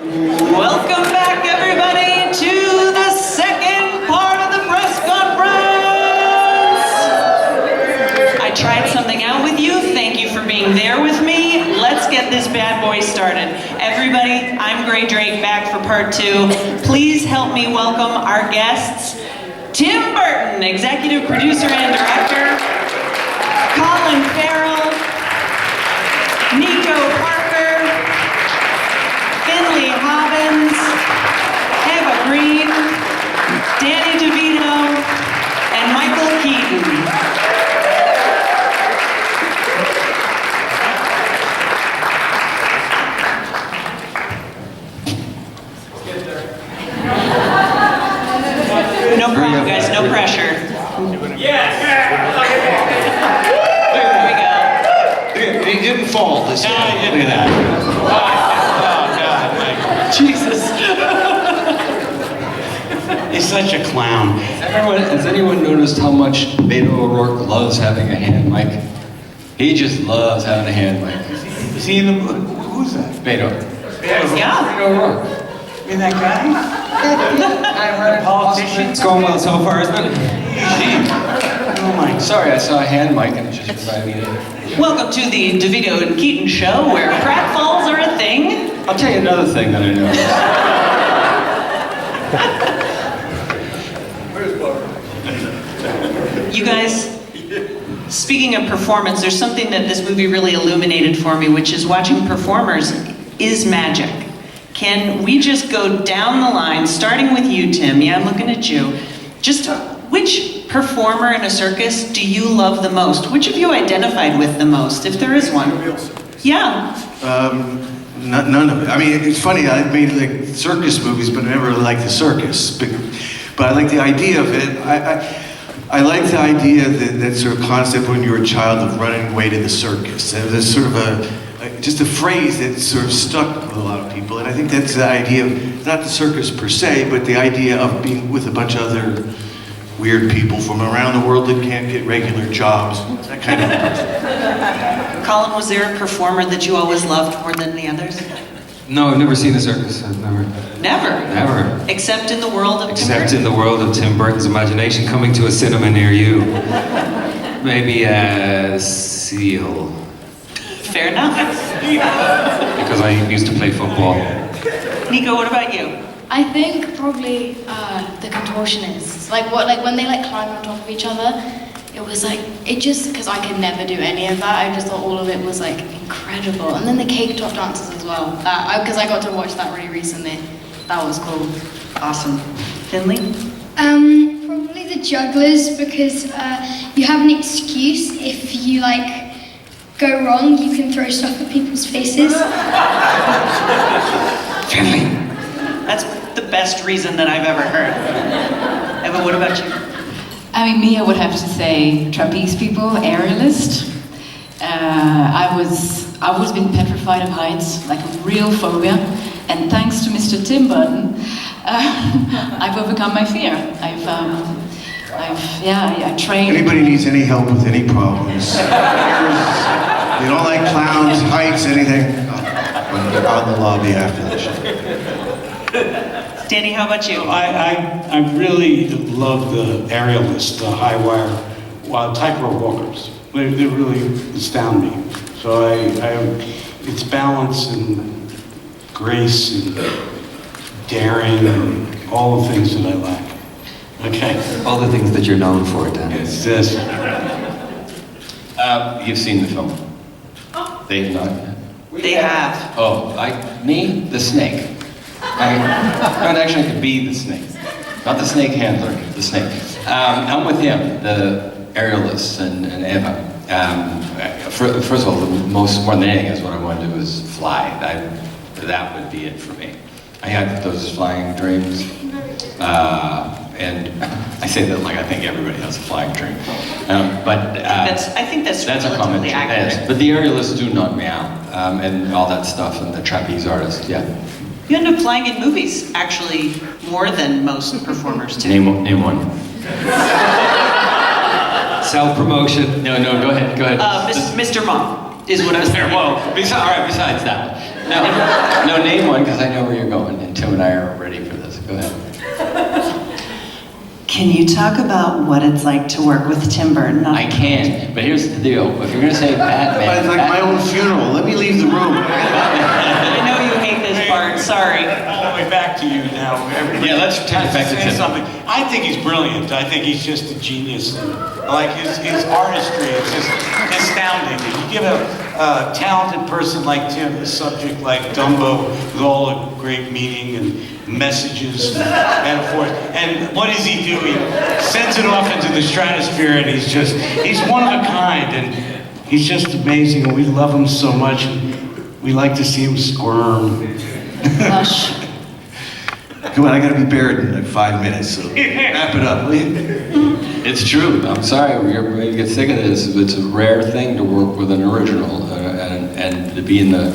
Welcome back, everybody, to the second part of the press conference. I tried something out with you. Thank you for being there with me. Let's get this bad boy started. Everybody, I'm Gray Drake, back for part 2. Please help me welcome our guests. Tim Burton, executive producer and director. Colin Farrell. Nico Parker. Finley Hobbins. Eva Green. DeVito. And Michael Keaton. No problem, guys, no pressure. Yes! There we go. He didn't fall this time. Look at that. Oh, God, Jesus. he's such a clown. Has anyone noticed how much Beto O'Rourke loves having a hand mic? He just loves having a hand mic. Is he in the movie? Who's that? Beto. Yeah. Beto O'Rourke. You mean that guy? Politician? It's going well so far, isn't it? Oh my. Sorry, I saw a hand mic and it just reminded me. Welcome to the DeVito and Keaton show, where pratfalls are a thing. I'll tell you another thing that I noticed. You guys, speaking of performance, there's something that this movie really illuminated for me, which is watching performers is magic. Can we just go down the line, starting with you, Tim? Yeah, I'm looking at you. Just which performer in a circus do you love the most? Which of you identified with the most, if there is one? Yeah. None of it. I mean, it's funny, I've made like circus movies, but I never really liked the circus. But I like the idea of it. I like the idea that sort of concept when you were a child of running away to the circus. And there's sort of just a phrase that sort of stuck with a lot of people. And I think that's the idea of, not the circus per se, but the idea of being with a bunch of other weird people from around the world that can't get regular jobs. That kind of person. Colin, was there a performer that you always loved more than the others? No, I've never seen a circus. I've never. Never? Never. Except in the world of Tim Except Burton? in the world of Tim Burton's imagination coming to a cinema near you. Maybe a seal. Fair enough. Because I used to play football. Nico, what about you? I think probably the contortionists. Like when they climb on top of each other, it was because I could never do any of that. I just thought all of it was incredible. And then the cake top dances as well. Because I got to watch that really recently. That was cool. Awesome. Finley? Probably the jugglers, because you have an excuse if you go wrong, you can throw stuff at people's faces. Finley. That's the best reason that I've ever heard. Eva, what about you? I mean, me, I would have to say trapeze people, aerialist. I've always been petrified of heights, like a real phobia. And thanks to Mr. Tim Burton, I've overcome my fear. I trained. Anybody needs any help with any problems? You don't like clowns, heights, anything? I'll out in the lobby after the show. Danny, how about you? I really love the aerialists, the high wire, tightrope walkers. They really astound me. So it's balance and grace and daring and all the things that I lack. Okay. All the things that you're known for, Dan. It's this. You've seen the film. They've not yet. They have. Oh, me, the snake. I'd actually could be the snake. Not the snake handler, the snake. I'm with him, the aerialists and Eva. First of all, more than anything is what I want to do is fly. That would be it for me. I had those flying dreams. And I say that like I think everybody has a flying dream. I think that's a relatively comment. accurate. Yes. But the aerialists do knock me out, and all that stuff, and the trapeze artists, yeah. You end up flying in movies, actually, more than most performers do. Name one. Self-promotion. No, go ahead. Mr. Mom is what I was there. Whoa, besides that. No, name one, because I know where you're going. Tim and I are ready for this. Go ahead. Can you talk about what it's like to work with Tim Burton? I can, but here's the deal. If you're gonna say Batman, It's like my own funeral. Let me leave the room. I know you hate this part, sorry. All the way back to you now. Everybody Yeah, let's take it back to say Tim. something. I think he's brilliant. I think he's just a genius. Like his artistry is just astounding. If you give a talented person like Tim a subject like Dumbo with all the great meaning and messages and metaphors, and what does he do? He sends it off into the stratosphere, and he's one of a kind, and he's just amazing, and we love him so much. We like to see him squirm. Hush. Come on, I gotta be buried in like 5 minutes, so wrap it up, will you? it's true. I'm sorry, you're maybe you get sick of this. It's a rare thing to work with an original and to be in the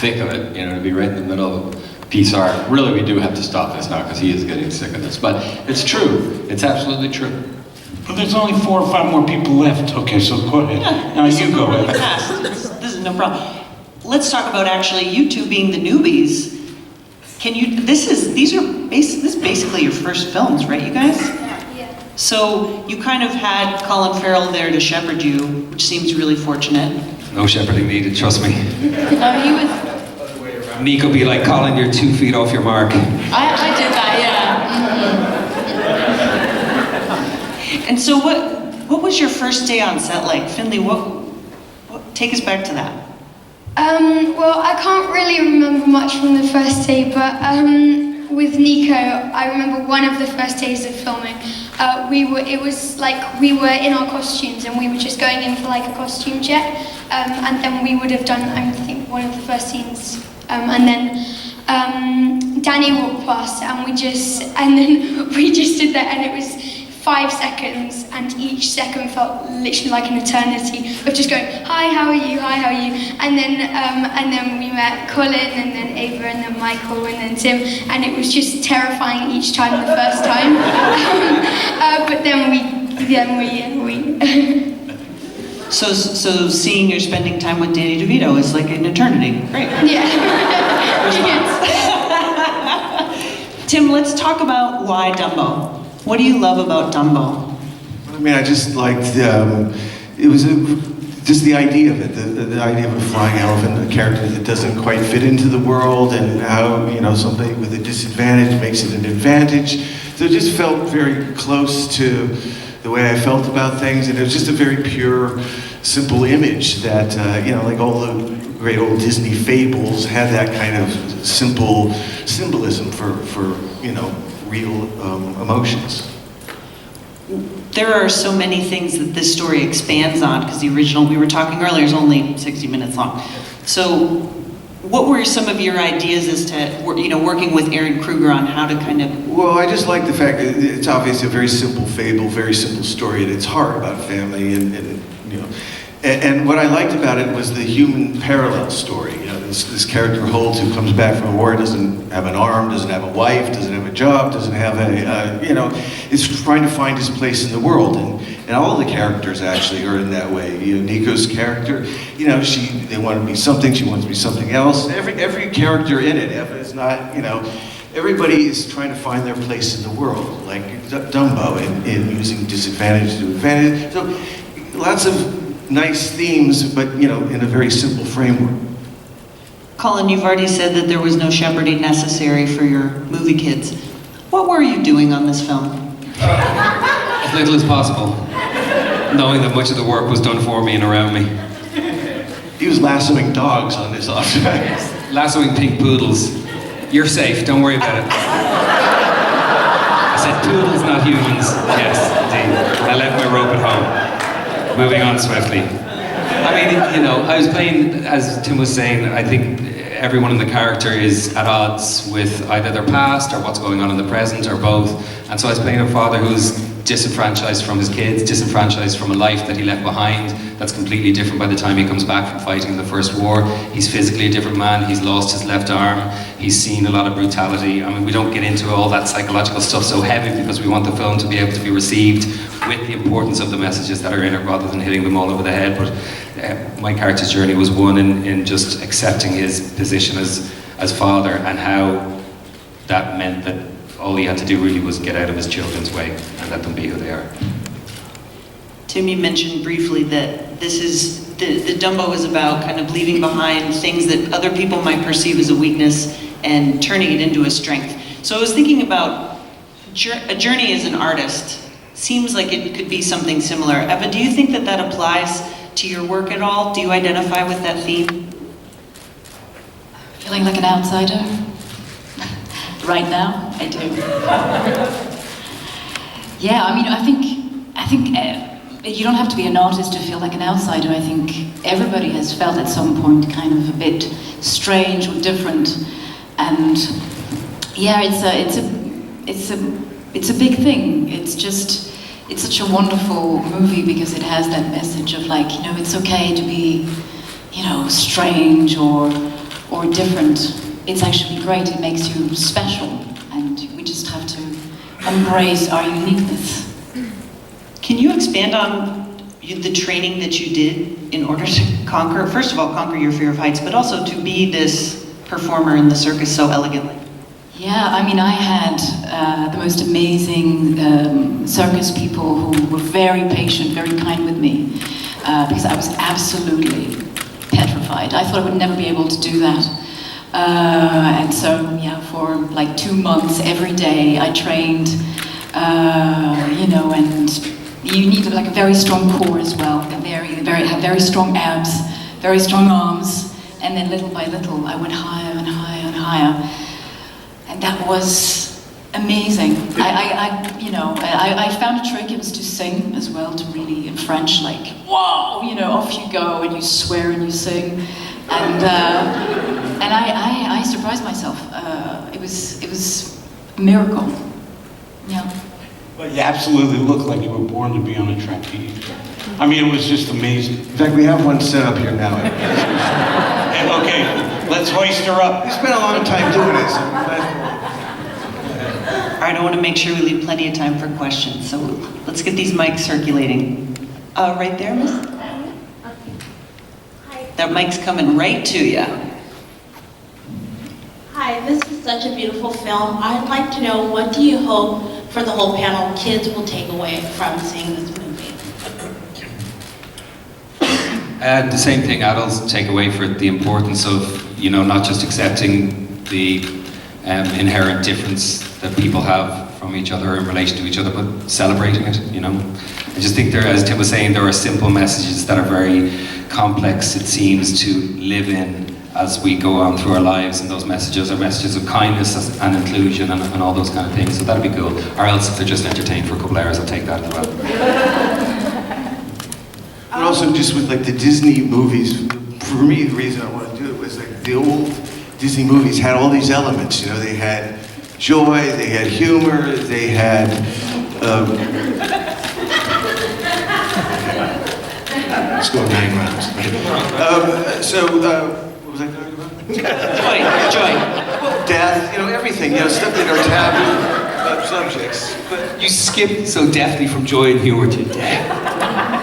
thick of it, you know, to be right in the middle of a piece of art. Really, we do have to stop this now because he is getting sick of this. But it's true. It's absolutely true. But there's only 4 or 5 more people left. Okay, so go ahead. Now you go Really ahead. fast. This is no problem. Let's talk about actually you two being the newbies. Can you? This is basically your first films, right, you guys? Yeah. So you kind of had Colin Farrell there to shepherd you, which seems really fortunate. No shepherding needed, trust me. No, he was. Nico be like, Colin, you're 2 feet off your mark. I did that, yeah. And so what was your first day on set like? Finley, what take us back to that. Well, I can't really remember much from the first day, but with Nico, I remember one of the first days of filming. It was like we were in our costumes and we were just going in for like a costume check, and then we would have done, I think, one of the first scenes, and then Danny walked past and we just stood there, and it was 5 seconds, and each second felt literally like an eternity of just going, hi, how are you, hi, how are you, and then we met Colin, and then Eva, and then Michael, and then Tim, and it was just terrifying each time the first time, but then we So seeing you're spending time with Danny DeVito is like an eternity. Great. yeah. Tim, let's talk about why Dumbo. What do you love about Dumbo? I mean, I just liked, it was just the idea of it, the idea of a flying elephant, a character that doesn't quite fit into the world, and how, you know, somebody with a disadvantage makes it an advantage. So it just felt very close to the way I felt about things, and it was just a very pure, simple image that, you know, like all the great old Disney fables had that kind of simple symbolism for you know, real emotions. There are so many things that this story expands on, because the original, we were talking earlier, is only 60 minutes long. So what were some of your ideas as to, you know, working with Aaron Kruger on how to kind of... Well, I just like the fact that it's obviously a very simple fable, very simple story at its heart about family, and you know, and what I liked about it was the human parallel story. You know, this character Holt, who comes back from a war, doesn't have an arm, doesn't have a wife, doesn't have a job, doesn't have a, you know, is trying to find his place in the world. And all the characters actually are in that way. You know, Nico's character, you know, they want to be something, she wants to be something else. Every character in it, Eva is not, you know, everybody is trying to find their place in the world, like Dumbo, in using disadvantage to advantage. So lots of nice themes, but, you know, in a very simple framework. Colin, you've already said that there was no shepherding necessary for your movie kids. What were you doing on this film? As little as possible, knowing that much of the work was done for me and around me. He was lassoing dogs on this object. Lassoing pink poodles. You're safe, don't worry about it. I said poodles, not humans. Yes, indeed. I left my rope at home. Moving on swiftly. I mean, you know, I was playing, as Tim was saying, I think everyone in the character is at odds with either their past or what's going on in the present or both. And so I was playing a father who's disenfranchised from his kids, disenfranchised from a life that he left behind that's completely different by the time he comes back from fighting in the First War. He's physically a different man, he's lost his left arm, he's seen a lot of brutality. I mean, we don't get into all that psychological stuff so heavy because we want the film to be able to be received with the importance of the messages that are in it rather than hitting them all over the head. But my character's journey was one in just accepting his position as father, and how that meant that all he had to do really was get out of his children's way and let them be who they are. Tim, you mentioned briefly that this is, the Dumbo is about kind of leaving behind things that other people might perceive as a weakness and turning it into a strength. So I was thinking about a journey as an artist. Seems like it could be something similar. Eva, do you think that that applies to your work at all? Do you identify with that theme? Feeling like an outsider? Right now, I do. Yeah, I mean, I think you don't have to be an artist to feel like an outsider. I think everybody has felt at some point kind of a bit strange or different, and yeah, it's a big thing. It's such a wonderful movie because it has that message of like, you know, it's okay to be, you know, strange or different. It's actually great. It makes you special, and we just have to embrace our uniqueness. Can you expand on the training that you did in order to conquer, first of all, conquer your fear of heights, but also to be this performer in the circus so elegantly? Yeah, I mean, I had the most amazing circus people who were very patient, very kind with me, because I was absolutely petrified. I thought I would never be able to do that. And so, yeah, for like 2 months, every day, I trained, you know, and you need like a very strong core as well, have very strong abs, very strong arms, and then little by little, I went higher and higher and higher. And that was amazing. I found a trick. It was to sing as well, to really, in French, like, whoa, you know, off you go, and you swear and you sing. And I surprised myself. It was a miracle. Yeah. But you absolutely look like you were born to be on a trapeze. I mean, it was just amazing. In fact, we have one set up here now. And okay, let's hoist her up. We spent a long time doing this. All right, I want to make sure we leave plenty of time for questions, so let's get these mics circulating. Right there, miss? That mic's coming right to you. Hi, this is such a beautiful film. I'd like to know, what do you hope for the whole panel kids will take away from seeing this movie? The same thing, adults take away for the importance of, you know, not just accepting the inherent difference that people have from each other in relation to each other, but celebrating it, you know. I just think there, as Tim was saying, there are simple messages that are very complex, it seems, to live in as we go on through our lives, and those messages are messages of kindness and inclusion and all those kind of things, so that'd be cool. Or else if they're just entertained for a couple hours, I'll take that as well. But also just with like the Disney movies, for me the reason I want to do it was like the old Disney movies had all these elements, you know, they had joy, they had humor, they had let's go 9 rounds. What was I talking about? Joy. Death, you know, everything, you know, stuff that are taboo subjects. But You skipped so deftly from joy and humor to death.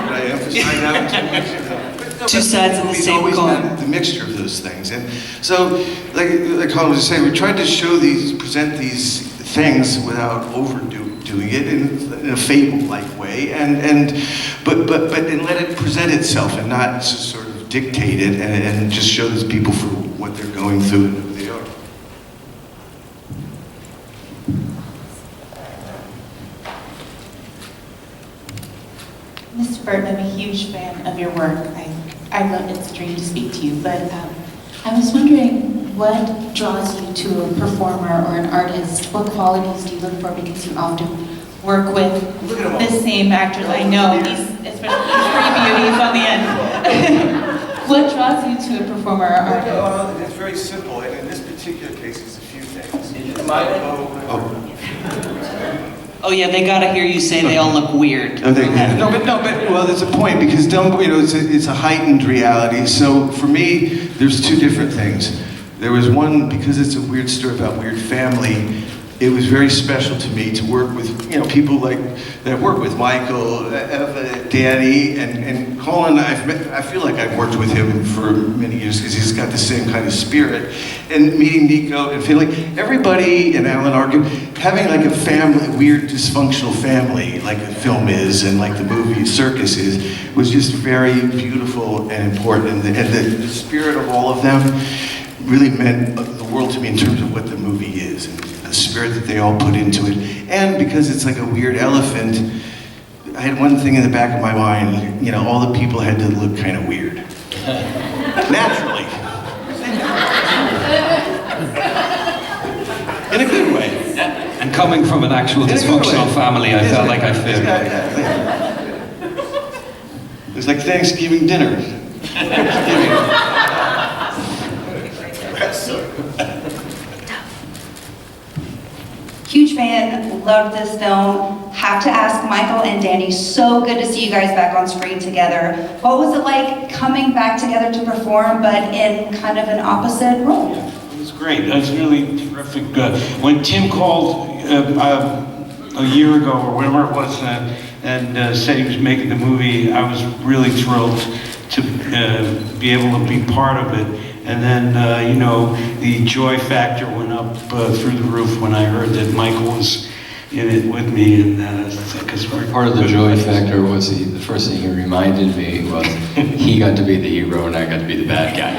I emphasize that too much, you know. But Two sides of the we've same always coin. had the mixture of those things, and so, like Colin was saying, we tried to present these things without overdoing it in a fable-like way, but let it present itself and not just sort of dictate it and just show these people for what they're going through and who they are. Mr. Burton, I'm a huge fan of your work. I love It's a Dream to speak to you, but I was wondering what draws you to a performer or an artist? What qualities do you look for, because you often work with the same actors? I know, he's pretty beauty, he's on the end. What draws you to a performer or artist? Well, it's very simple, and in this particular case, it's a few things. Oh yeah, they gotta hear you say they all look weird. No, well, there's a point, because Dumbo, you know, it's a heightened reality. So for me, there's two different things. There was one, because it's a weird story about weird family, it was very special to me to work with, you know, people like that I work with, Michael, Eva, Danny, and Colin. I feel like I've worked with him for many years because he's got the same kind of spirit. And meeting Nico and Finley, everybody, and Alan Arkin, having like a family, weird dysfunctional family, like a film is, and like the movie Circus is, was just very beautiful and important. And the spirit of all of them really meant the world to me in terms of what the movie is, and the spirit that they all put into it. And because it's like a weird elephant, I had one thing in the back of my mind, you know, all the people had to look kind of weird. Naturally. In a good way. And coming from an actual dysfunctional family, I felt like I fit. It was like Thanksgiving dinner. Huge fan, loved this film. Have to ask Michael and Danny, so good to see you guys back on screen together. What was it like coming back together to perform, but in kind of an opposite role? It was great. It was really terrific. When Tim called a year ago or whatever it was and said he was making the movie, I was really thrilled to be able to be part of it. And then, you know, the joy factor went up through the roof when I heard that Michael was in it with me. And because part of the joy factor was the first thing he reminded me was he got to be the hero and I got to be the bad guy.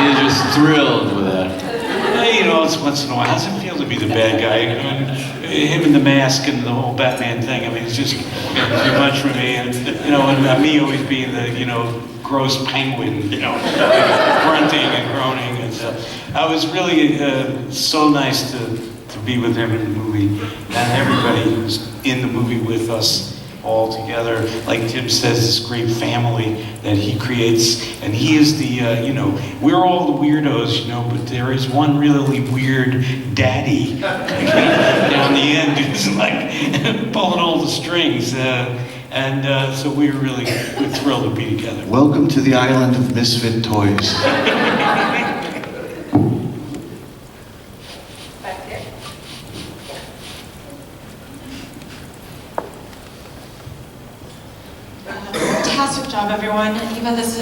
He was just thrilled with that. You know, it's once in a while, how's it feel to be the bad guy? I mean, him in the mask and the whole Batman thing, I mean, it's just too much for me. And, you know, and me always being the, you know, gross penguin, you know, grunting and groaning. And I was really so nice to be with him in the movie. And everybody who's in the movie with us all together. Like Tim says, this great family that he creates. And he is the, you know, we're all the weirdos, you know, but there is one really weird daddy down the end who's like pulling all the strings. So we're thrilled to be together. Welcome to the island of misfit toys. Fantastic job, everyone. Eva, this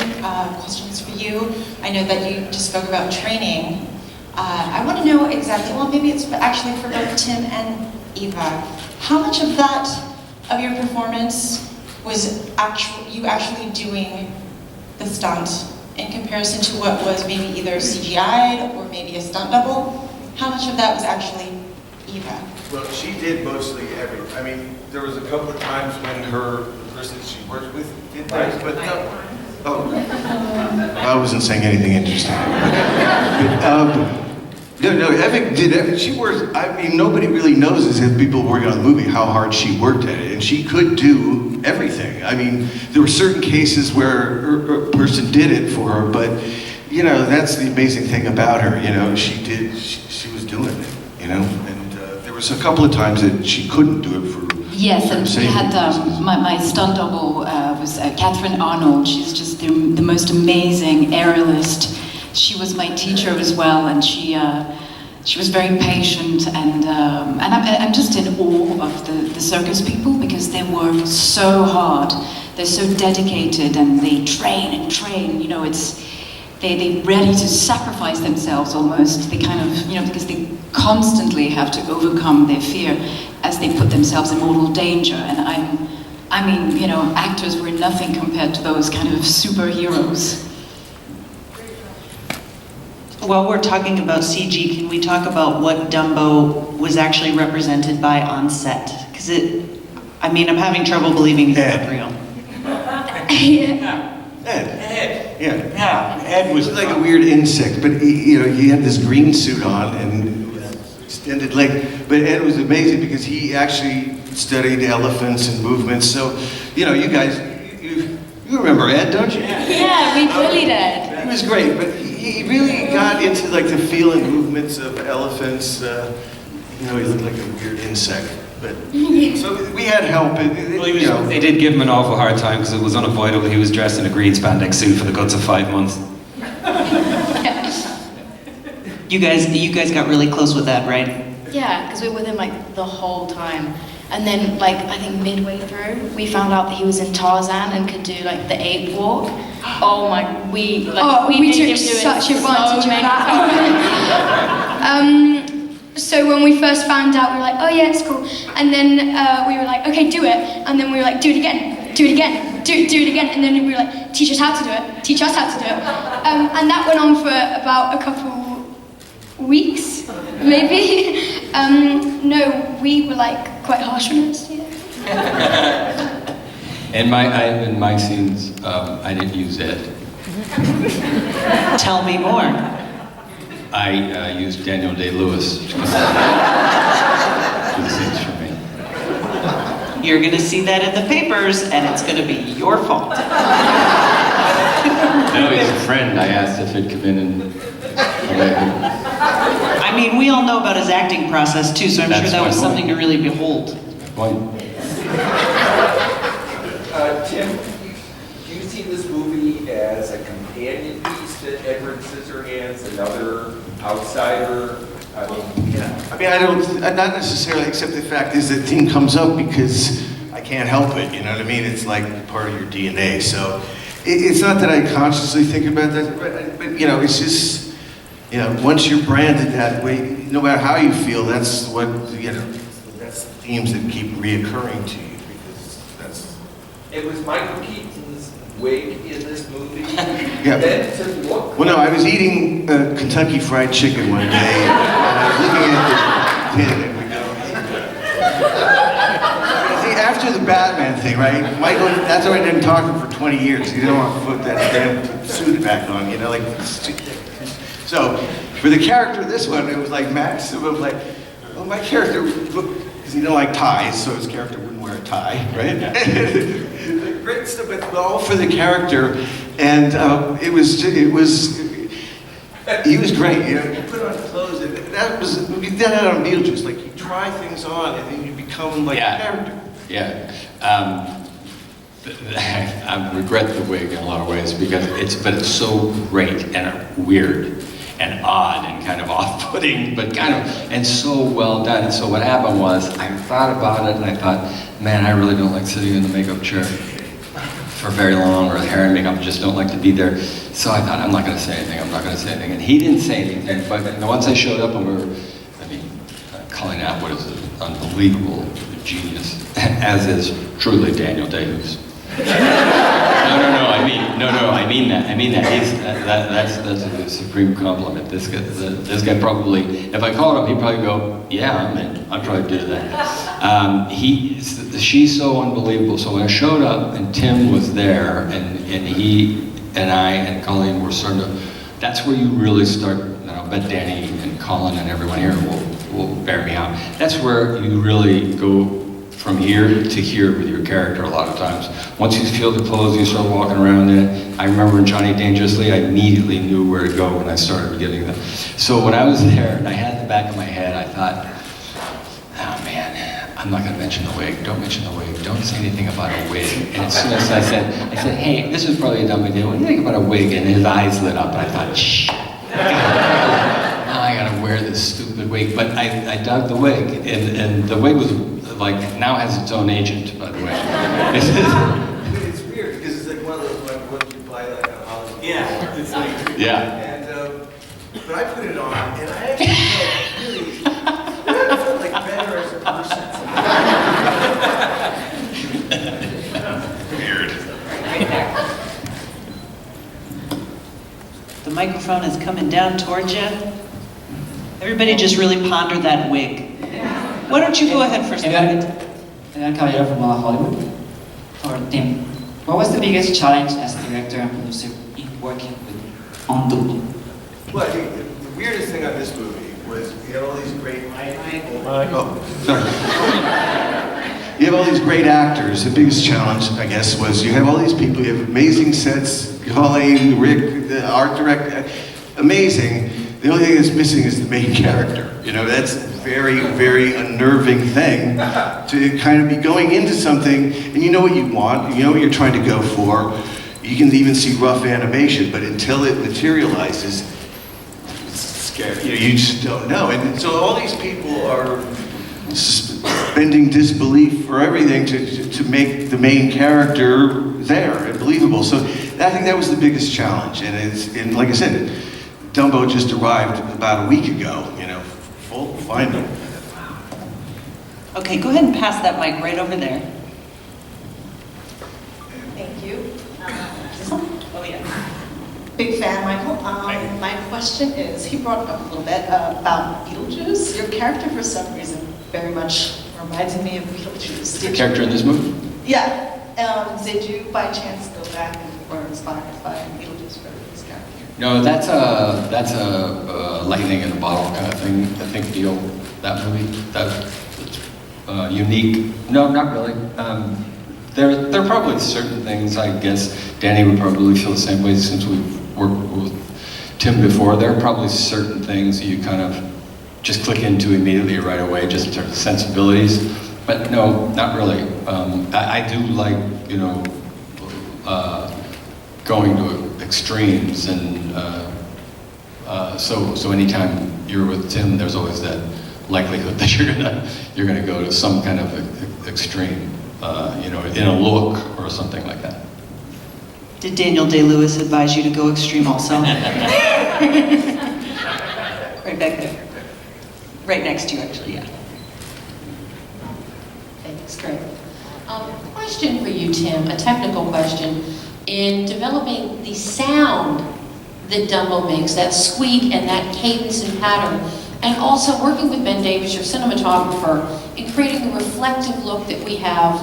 question is for you. I know that you just spoke about training. I want to know exactly, well, maybe it's actually for both Tim and Eva. How much of your performance was you actually doing the stunt in comparison to what was maybe either CGI'd or maybe a stunt double? How much of that was actually Eva? Well, she did mostly everything. I mean, there was a couple of times when the person she worked with did things, but no. Oh, I wasn't saying anything interesting. No, Eva did everything. She worked, I mean, nobody really knows as people working on the movie how hard she worked at it, and she could do everything. I mean, there were certain cases where a person did it for her, but, you know, that's the amazing thing about her, you know, she was doing it, you know, and there was a couple of times that she couldn't do it for Yes, and we had my stunt double was Catherine Arnold. She's just the most amazing aerialist. She was my teacher as well, and she was very patient, and I'm just in awe of the circus people because they work so hard. They're so dedicated, and they train and train. You know, they're ready to sacrifice themselves almost. They kind of, you know, because they constantly have to overcome their fear as they put themselves in mortal danger. And I mean, you know, actors were nothing compared to those kind of superheroes. While we're talking about CG, can we talk about what Dumbo was actually represented by on set? Because I mean, I'm having trouble believing it's not real. Ed. Yeah. Ed was like a weird insect, but he had this green suit on and extended leg. But Ed was amazing because he actually studied elephants and movements. So, you know, you guys, you remember Ed, don't you? Yeah, we bullied Ed. He was great, but he really got into like the feel and movements of elephants. You know, he looked like a weird insect. But so we had help. They did give him an awful hard time because it was unavoidable. He was dressed in a green spandex suit for the guts of 5 months. You guys got really close with that, right? Yeah, because we were with him like the whole time. And then like I think midway through, we found out that he was in Tarzan and could do like the ape walk. Oh my, we we made took him do it such so advantage of many that. times. So when we first found out, we were like, oh yeah, it's cool. And then we were like, okay, do it. And then we were like, do it again, do it again, do it again. And then we were like, teach us how to do it, teach us how to do it. And that went on for about a couple weeks, maybe. No, we were like quite harsh on us. Yeah. In my scenes, I didn't use Ed. Tell me more. I used Daniel Day-Lewis to do the scenes for me. You're gonna see that in the papers, and it's gonna be your fault. No, he's a friend. I asked if he'd come in and I mean, we all know about his acting process too, so I'm That's sure that my was point. something to really behold. point. Tim, do you see this movie as a companion piece to Edward Scissorhands, another outsider? I mean, Yeah, I mean, I don't, not necessarily, except the fact is that theme comes up because I can't help it, you know what I mean? It's like part of your DNA, so it's not that I consciously think about that, but you know, it's just, you know, once you're branded that way, no matter how you feel, that's what, you know, that's themes that keep reoccurring to you, because that's... it was Michael Keaton's wig in this movie. Yeah. Then to look. Well, no, I was eating Kentucky Fried Chicken one day, and I was looking at the tin, and we go. See, after the Batman thing, right? Michael, that's why I didn't talk to him for 20 years. He didn't want to put that damn suit back on, you know, like. So, for the character of this one, it was like maximum, like, well, my character, because he didn't like ties, so his character wouldn't wear a tie, right? Great stuff, but all for the character, and he was great. You know, you put on clothes, and that was we did that on Beetlejuice. Like you try things on, and then you become like a character. Yeah. I regret the wig in a lot of ways because it's so great and weird and odd and kind of off-putting, but and so well done. And so what happened was I thought about it and I thought, man, I really don't like sitting in the makeup chair for very long, or the hair and makeup, just don't like to be there. So I thought, I'm not going to say anything. And he didn't say anything, but once I showed up and Colin Atwood is an unbelievable genius, as is truly Daniel Day-Lewis. I mean that. That's a supreme compliment. This guy probably, if I called him, he'd probably go, yeah, I'm in. I'd probably do that. She's so unbelievable. So when I showed up and Tim was there, and he and I and Colleen were starting to, that's where you really start, and I'll bet Danny and Colin and everyone here will bear me out. That's where you really go from here to here with your character a lot of times. Once you feel the clothes, you start walking around in it. I remember in Johnny Dangerously, I immediately knew where to go when I started getting them. So when I was there and I had the back of my head, I thought, oh man, I'm not gonna mention the wig. Don't mention the wig. Don't say anything about a wig. And as soon as I said, hey, this is probably a dumb idea. What do you think about a wig? And his eyes lit up and I thought, shh. Now I gotta wear this stupid wig. But I dug the wig, and the wig was like, now has its own agent, by the way. It's weird because it's like one of those ones you buy like on Hollywood. Yeah. It's like, Yeah. And but I put it on, and I actually felt like better as a person. Weird. Right there. The microphone is coming down towards you. Everybody just really ponder that wig. Why don't you go ahead first? Evan Caballero from Hollywood. For Tim, what was the biggest challenge as a director and producer in working on Dumbo? Well, I think the weirdest thing on this movie was you had all these great you have all these great actors. The biggest challenge, I guess, was you have all these people. You have amazing sets. Colleen, Rick, the art director, amazing. The only thing that's missing is the main character. You know, that's a very, very unnerving thing to kind of be going into something and you know what you want, you know what you're trying to go for. You can even see rough animation, but until it materializes, it's scared. You just don't know. And so all these people are suspending disbelief for everything to make the main character there and believable. So I think that was the biggest challenge. And like I said, Dumbo just arrived about a week ago, full finding. Okay, go ahead and pass that mic right over there. Thank you. Oh yeah. Big fan, Michael. My question is, he brought up a little bit about Beetlejuice. Your character, for some reason, very much reminds me of Beetlejuice. The character in this movie? Yeah. Did you, by chance, go back and were inspired by Beetlejuice for this character? No, that's a lightning in a bottle kind of thing. I think deal that movie. That's unique. No, not really. There are probably certain things. I guess Danny would probably feel the same way since we've worked with Tim before. There are probably certain things you kind of just click into immediately right away, just in terms of sensibilities. But no, not really. I do like going to extremes, and so anytime you're with Tim, there's always that likelihood that you're gonna go to some kind of extreme, in a look or something like that. Did Daniel Day-Lewis advise you to go extreme also? Right back there. Right next to you, actually, yeah. Thanks, great. Question for you, Tim, a technical question. In developing the sound that Dumbo makes, that squeak and that cadence and pattern, and also working with Ben Davis, your cinematographer, in creating the reflective look that we have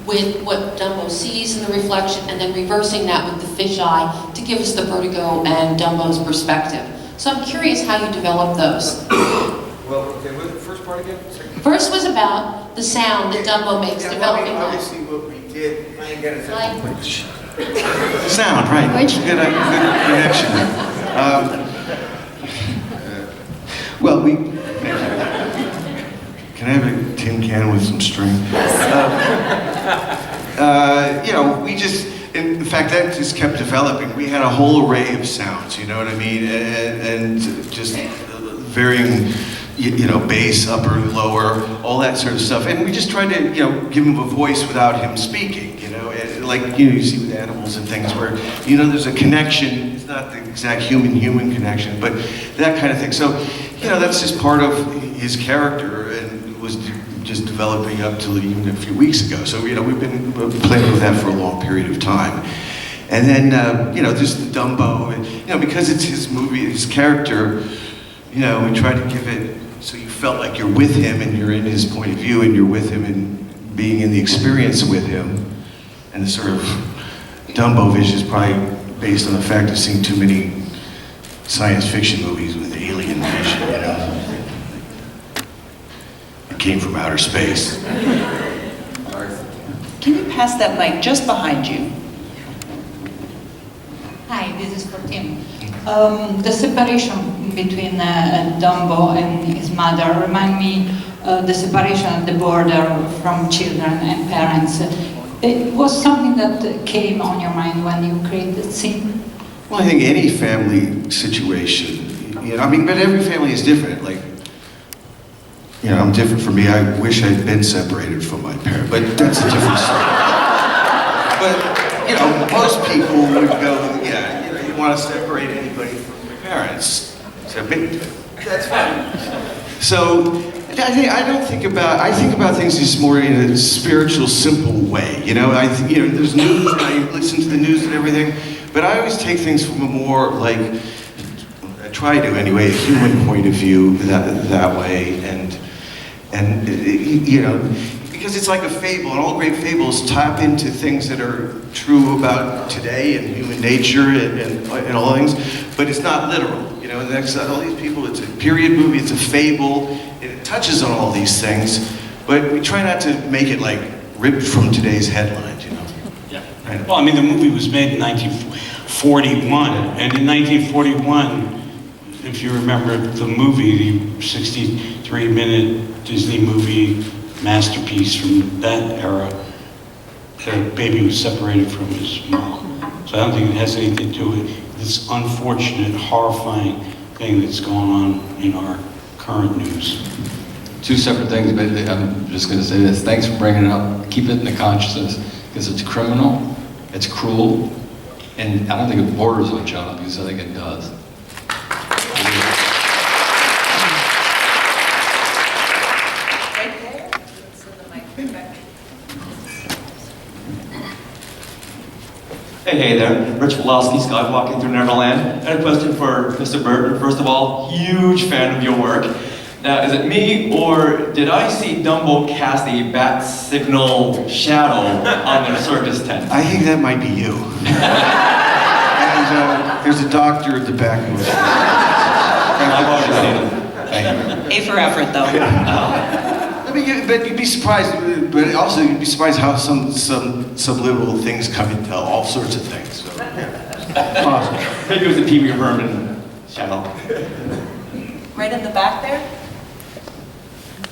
with what Dumbo sees in the reflection, and then reversing that with the fisheye to give us the vertigo and Dumbo's perspective. So I'm curious how you developed those. Well, okay, what was the first part again? First was about the sound that Dumbo makes, developing that. Obviously what we did, I ain't got it. Like, Sound, right. Good connection. Well, can I have a tin can with some string? We just, in fact, that just kept developing. We had a whole array of sounds, you know what I mean? And just varying, bass, upper, lower, all that sort of stuff. And we just tried to, give him a voice without him speaking, like, you see with animals and things where, there's a connection. It's not the exact human connection, but that kind of thing. So, that's just part of his character, and was just developing up till even a few weeks ago. So, we've been playing with that for a long period of time. And then, just the Dumbo, and, because it's his movie, his character, we try to give it so you felt like you're with him and you're in his point of view and you're with him and being in the experience with him. And the sort of Dumbo vision is probably based on the fact of seeing too many science fiction movies with alien vision, It came from outer space. Can you pass that mic just behind you? Hi, this is for Tim. The separation between Dumbo and his mother remind me the separation at the border from children and parents. It was something that came on your mind when you created the scene? Well, I think any family situation, but every family is different. Like, I'm different from me. I wish I'd been separated from my parents, but that's a different story. But, most people would go, you want to separate anybody from your parents. So, that's fine. So, I think about things just more in a spiritual, simple way. There's news, and I listen to the news and everything, but I always take things from a more, I try to anyway, a human point of view that way, and because it's like a fable, and all great fables tap into things that are true about today and human nature and all things, but it's not literal. All these people, it's a period movie, it's a fable, it touches on all these things, but we try not to make it ripped from today's headlines, Yeah. Right. Well, the movie was made in 1941, and in 1941, if you remember the movie, the 63-minute Disney movie masterpiece from that era, the baby was separated from his mom. So I don't think it has anything to do with this unfortunate, horrifying thing that's going on in our current news. Two separate things, but I'm just going to say this. Thanks for bringing it up. Keep it in the consciousness, because it's criminal, it's cruel, and I don't think it borders on child abuse. I think it does. Hey there, Rich Wolowski, Skywalking Through Neverland. I had a question for Mr. Burton. First of all, huge fan of your work. Now, is it me, or did I see Dumbo cast a bat signal shadow on their circus tent? I think that might be you. And there's a doctor at the back of it. I've already seen him. A for effort, though. I mean, but you'd be surprised, but also you'd be surprised how some subliminal things come into all sorts of things. So, yeah. Awesome. Maybe it was the Pee Wee Herman shadow. Right in the back there?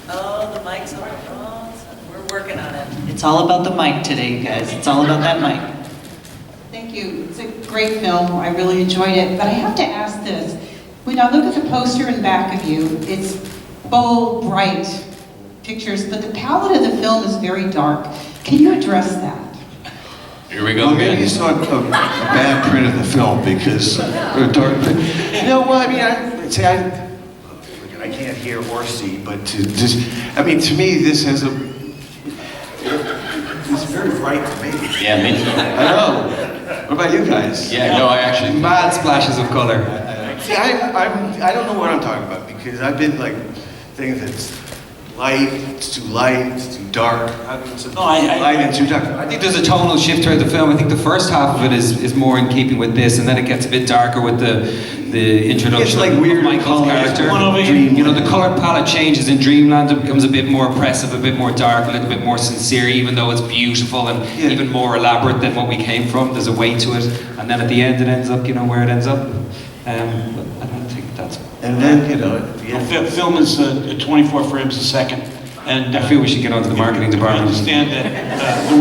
Oh, the mic's on. Oh, we're working on it. It's all about the mic today, you guys. It's all about that mic. Thank you. It's a great film. I really enjoyed it. But I have to ask this. When I look at the poster in back of you, it's bold, bright pictures, but the palette of the film is very dark. Can you address that? Here we go. Well, maybe you saw a bad print of the film because dark. No, well, I mean, I can't hear or see, but to me, this has it's very bright to me. Yeah, me too. I know. What about you guys? Yeah, no, I actually... Mad splashes of color. See, I don't know what I'm talking about because I've been like things that's light, it's too light, it's too dark. Light and too dark. I think there's a tonal shift throughout the film. I think the first half of it is more in keeping with this, and then it gets a bit darker with the introduction like weird of Michael's character. You know, the color palette changes in Dreamland. It becomes a bit more oppressive, a bit more dark, a little bit more sincere, even though it's beautiful and even more elaborate than what we came from. There's a weight to it, and then at the end it ends up, you know, where it ends up. But I don't think that's... And then, you know... Film is 24 frames a second. And I feel we should get onto the marketing department. I understand that the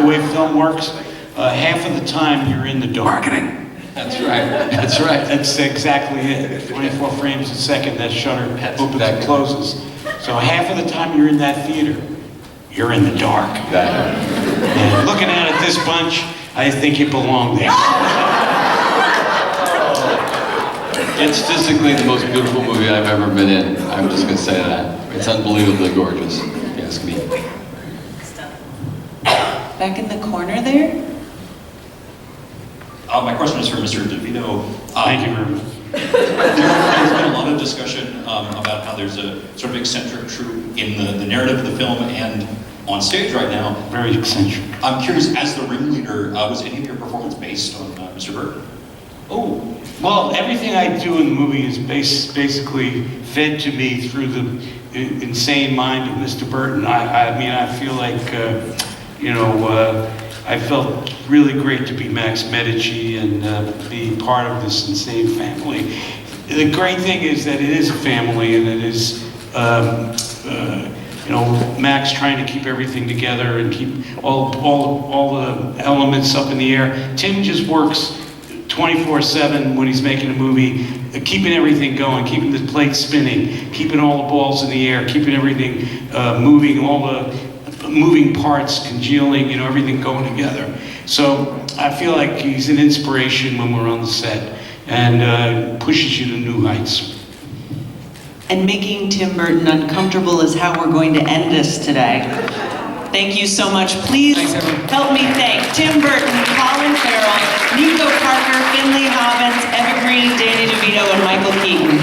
way film works, half of the time you're in the dark. Marketing. That's right. That's right. That's exactly it. 24 frames a second, that shutter opens and closes. So half of the time you're in that theater, you're in the dark. And looking at this bunch, I think you belong there. It's physically the most beautiful movie I've ever been in. I'm just going to say that. It's unbelievably gorgeous, if you ask me. Back in the corner there? My question is for Mr. DeVito. Thank you very much. There's been a lot of discussion about how there's a sort of eccentric troupe in the narrative of the film and on stage right now. Very eccentric. I'm curious, as the ringleader, was any of your performance based on Mr. Burton? Oh, well, everything I do in the movie is basically fed to me through the insane mind of Mr. Burton. I mean, I feel like, I felt really great to be Max Medici and be part of this insane family. The great thing is that it is a family, and it is, Max trying to keep everything together and keep all the elements up in the air. Tim just works 24/7 when he's making a movie, keeping everything going, keeping the plate spinning, keeping all the balls in the air, keeping everything moving, all the moving parts congealing, everything going together. So I feel like he's an inspiration when we're on the set and pushes you to new heights. And making Tim Burton uncomfortable is how we're going to end this today. Thank you so much. Please help me thank Tim Burton, Colin Farrell, Nico Parker, Finley Hobbins, Eva Green, Danny DeVito, and Michael Keaton.